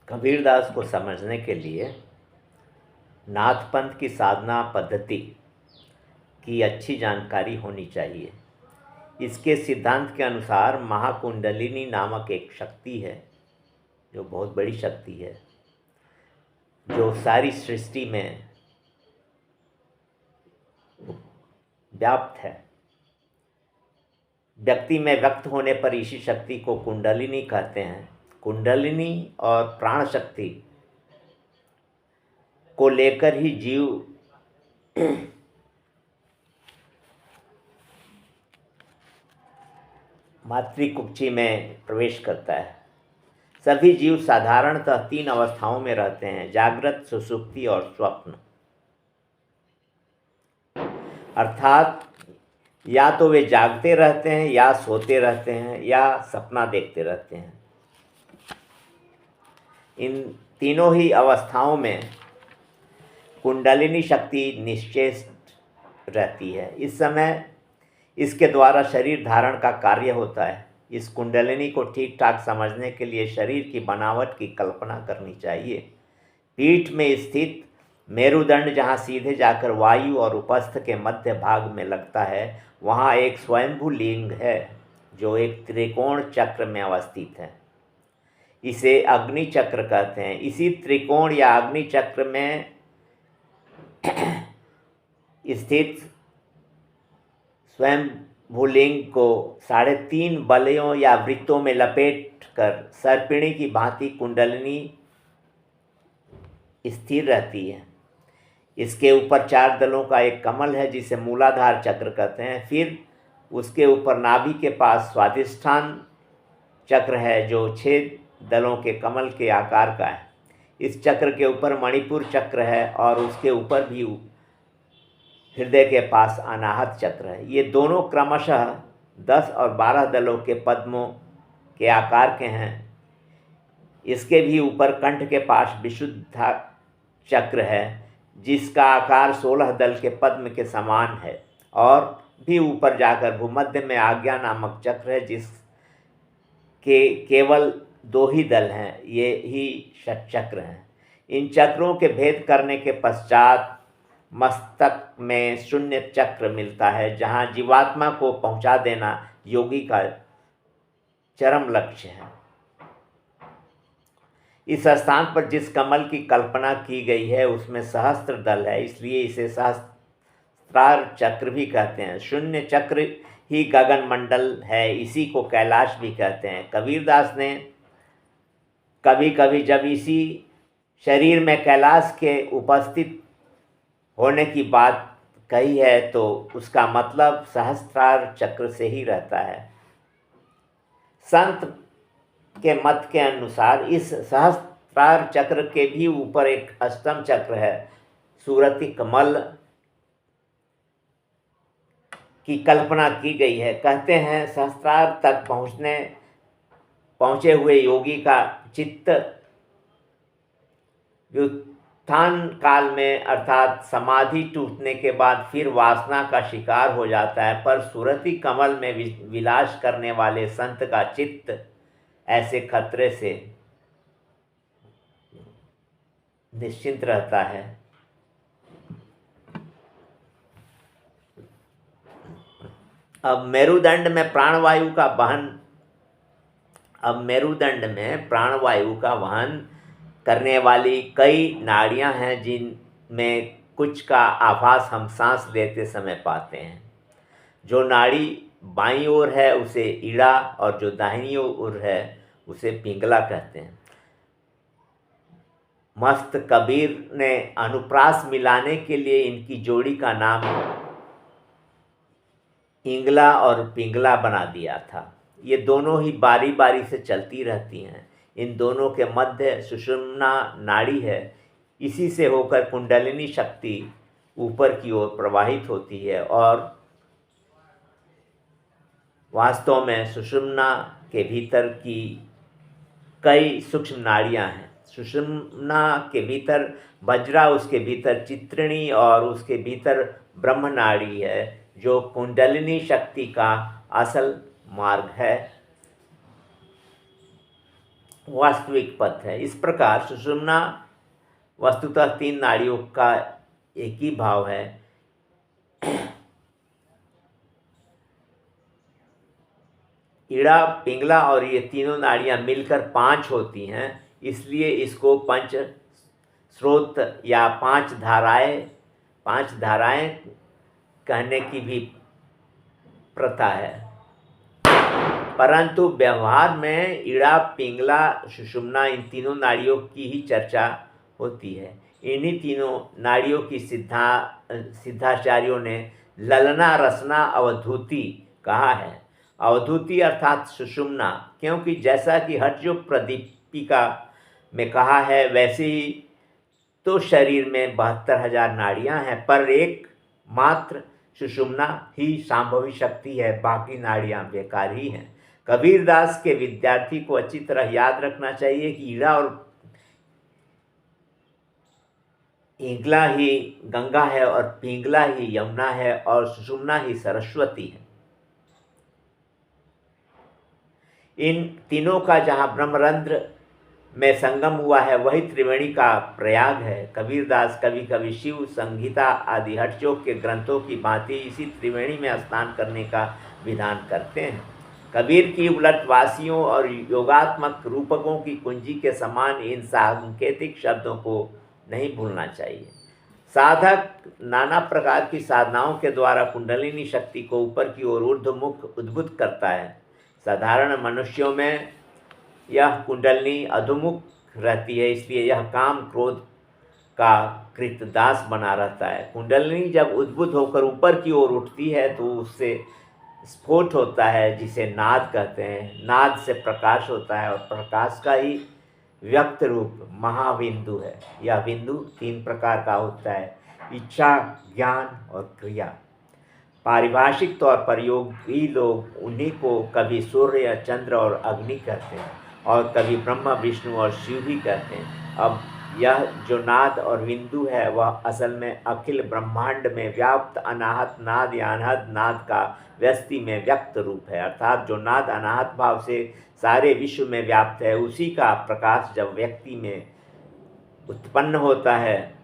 कबीरदास को समझने के लिए नाथपंथ की साधना पद्धति की अच्छी जानकारी होनी चाहिए। इसके सिद्धांत के अनुसार महाकुंडलिनी नामक एक शक्ति है, जो बहुत बड़ी शक्ति है, जो सारी सृष्टि में व्याप्त है। व्यक्ति में व्यक्त होने पर इसी शक्ति को कुंडलिनी कहते हैं। कुंडलिनी और प्राण शक्ति को लेकर ही जीव मातृकुक्षी में प्रवेश करता है। सभी जीव साधारणतः 3 अवस्थाओं में रहते हैं: जागृत, सुषुप्ति और स्वप्न। अर्थात या तो वे जागते रहते हैं, या सोते रहते हैं, या सपना देखते रहते हैं। इन तीनों ही अवस्थाओं में कुंडलिनी शक्ति निश्चेष्ट रहती है। इस समय इसके द्वारा शरीर धारण का कार्य होता है। इस कुंडलिनी को ठीक ठाक समझने के लिए शरीर की बनावट की कल्पना करनी चाहिए। पीठ में स्थित मेरुदंड जहाँ सीधे जाकर वायु और उपस्थ के मध्य भाग में लगता है, वहाँ एक स्वयंभू लिंग है, जो एक त्रिकोण चक्र में अवस्थित है। इसे अग्नि चक्र कहते हैं। इसी त्रिकोण या अग्नि चक्र में स्थित स्वयं भूलिंग को 3.5 बलयों या वृत्तों में लपेट कर सर्पिणी की भांति कुंडलिनी स्थिर रहती है। इसके ऊपर 4 दलों का एक कमल है, जिसे मूलाधार चक्र कहते हैं। फिर उसके ऊपर नाभि के पास स्वाधिष्ठान चक्र है, जो 6 दलों के कमल के आकार का है। इस चक्र के ऊपर मणिपुर चक्र है और उसके ऊपर भी हृदय के पास अनाहत चक्र है। ये दोनों क्रमशः 10 और 12 दलों के पद्मों के आकार के हैं। इसके भी ऊपर कंठ के पास विशुद्ध चक्र है, जिसका आकार 16 दल के पद्म के समान है। और भी ऊपर जाकर भूमध्य में आज्ञा नामक चक्र है, जिसके केवल 2 ही दल हैं। ये ही षटचक्र हैं। इन चक्रों के भेद करने के पश्चात मस्तक में शून्य चक्र मिलता है, जहाँ जीवात्मा को पहुँचा देना योगी का चरम लक्ष्य है। इस स्थान पर जिस कमल की कल्पना की गई है, उसमें सहस्त्र दल है, इसलिए इसे सहस्त्रार चक्र भी कहते हैं। शून्य चक्र ही गगन मंडल है, इसी को कैलाश भी कहते हैं। कबीरदास ने कभी कभी जब इसी शरीर में कैलाश के उपस्थित होने की बात कही है, तो उसका मतलब सहस्त्रार चक्र से ही रहता है। संत के मत के अनुसार इस सहस्त्रार चक्र के भी ऊपर एक अष्टम चक्र है। सूरती कमल की कल्पना की गई है। कहते हैं सहस्त्रार तक पहुँचे हुए योगी का चित्त व्युत्थान काल में, अर्थात समाधि टूटने के बाद, फिर वासना का शिकार हो जाता है। पर सूरती कमल में विलास करने वाले संत का चित्त ऐसे खतरे से निश्चिंत रहता है। अब मेरुदंड में प्राणवायु का वहन करने वाली कई नाड़ियां हैं, जिनमें कुछ का आभास हम सांस लेते समय पाते हैं। जो नाड़ी बाईं ओर है उसे ईड़ा, और जो दाहिनी ओर है उसे पिंगला कहते हैं। मस्त कबीर ने अनुप्रास मिलाने के लिए इनकी जोड़ी का नाम इंगला और पिंगला बना दिया था। ये दोनों ही बारी बारी से चलती रहती हैं। इन दोनों के मध्य सुषुम्ना नाड़ी है। इसी से होकर कुंडलिनी शक्ति ऊपर की ओर प्रवाहित होती है। और वास्तव में सुषुम्ना के भीतर की कई सूक्ष्म नाड़ियां हैं। सुषुम्ना के भीतर वज्रा, उसके भीतर चित्रिणी और उसके भीतर ब्रह्म नाड़ी है, जो कुंडलिनी शक्ति का असल मार्ग है। वास्तविक पथ है। इस प्रकार सुषुम्ना वस्तुतः 3 नाड़ियों का एक ही भाव है। ईड़ा, पिंगला और ये तीनों नाड़ियाँ मिलकर 5 होती हैं, इसलिए इसको पंच स्रोत या 5 धाराएं कहने की भी प्रथा है। परंतु व्यवहार में ईड़ा, पिंगला, सुषुम्ना इन तीनों नाड़ियों की ही चर्चा होती है। इन्हीं तीनों नाड़ियों की सिद्धाचार्यों ने ललना, रसना, अवधूति कहा है। अवधूति अर्थात सुषुम्ना, क्योंकि जैसा कि हठयोग प्रदीपिका में कहा है वैसे ही तो शरीर में 72,000 नाड़ियां हैं, पर एक मात्र सुषुम्ना ही संभवी शक्ति है, बाकी नाड़ियां बेकार ही हैं। कबीरदास के विद्यार्थी को अच्छी तरह याद रखना चाहिए कि ईड़ा और पिंगला ही गंगा है और पिंगला ही यमुना है और सुषुम्ना ही सरस्वती है। इन तीनों का जहाँ ब्रह्मरंध्र में संगम हुआ है वही त्रिवेणी का प्रयाग है। कबीरदास कभी कभी शिव संहिता आदि हठयोग के ग्रंथों की भांति इसी त्रिवेणी में स्नान करने का विधान करते हैं। कबीर की उलटवासियों और योगात्मक रूपकों की कुंजी के समान इन सांकेतिक शब्दों को नहीं भूलना चाहिए। साधक नाना प्रकार की साधनाओं के द्वारा कुंडलिनी शक्ति को ऊपर की ओर ऊर्ध्वमुख उद्भुत करता है। साधारण मनुष्यों में यह कुंडलिनी अधोमुख रहती है, इसलिए यह काम क्रोध का कृतदास बना रहता है। कुंडलिनी जब उद्भुत होकर ऊपर की ओर उठती है तो उससे स्फोट होता है, जिसे नाद कहते हैं। नाद से प्रकाश होता है और प्रकाश का ही व्यक्त रूप महाबिंदु है। यह बिंदु 3 प्रकार का होता है: इच्छा, ज्ञान और क्रिया। पारिभाषिक तौर पर योगी लोग उन्हीं को कभी सूर्य, चंद्र और अग्नि कहते हैं और कभी ब्रह्मा, विष्णु और शिव भी कहते हैं। अब यह जो नाद और बिंदु है वह असल में अखिल ब्रह्मांड में व्याप्त अनाहत नाद या अनहद नाद का व्यस्ति में व्यक्त रूप है। अर्थात जो नाद अनाहत भाव से सारे विश्व में व्याप्त है, उसी का प्रकाश जब व्यक्ति में उत्पन्न होता है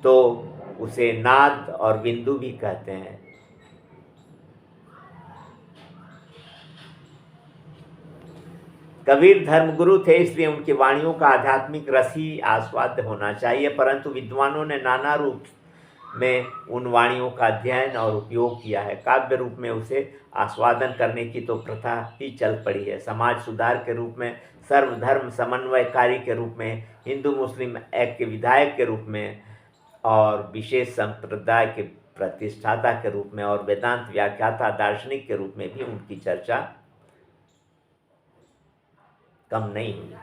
तो उसे नाद और बिंदु भी कहते हैं। कबीर धर्मगुरु थे, इसलिए उनकी वाणियों का आध्यात्मिक रस ही आस्वाद्य होना चाहिए, परंतु विद्वानों ने नाना रूप में उन वाणियों का अध्ययन और उपयोग किया है। काव्य रूप में उसे आस्वादन करने की तो प्रथा ही चल पड़ी है। समाज सुधार के रूप में, सर्वधर्म समन्वयकारी के रूप में, हिंदू मुस्लिम ऐक्य के विधायक के रूप में और विशेष संप्रदाय के प्रतिष्ठाता के रूप में और वेदांत व्याख्याता दार्शनिक के रूप में भी उनकी चर्चा कम नहीं हुई।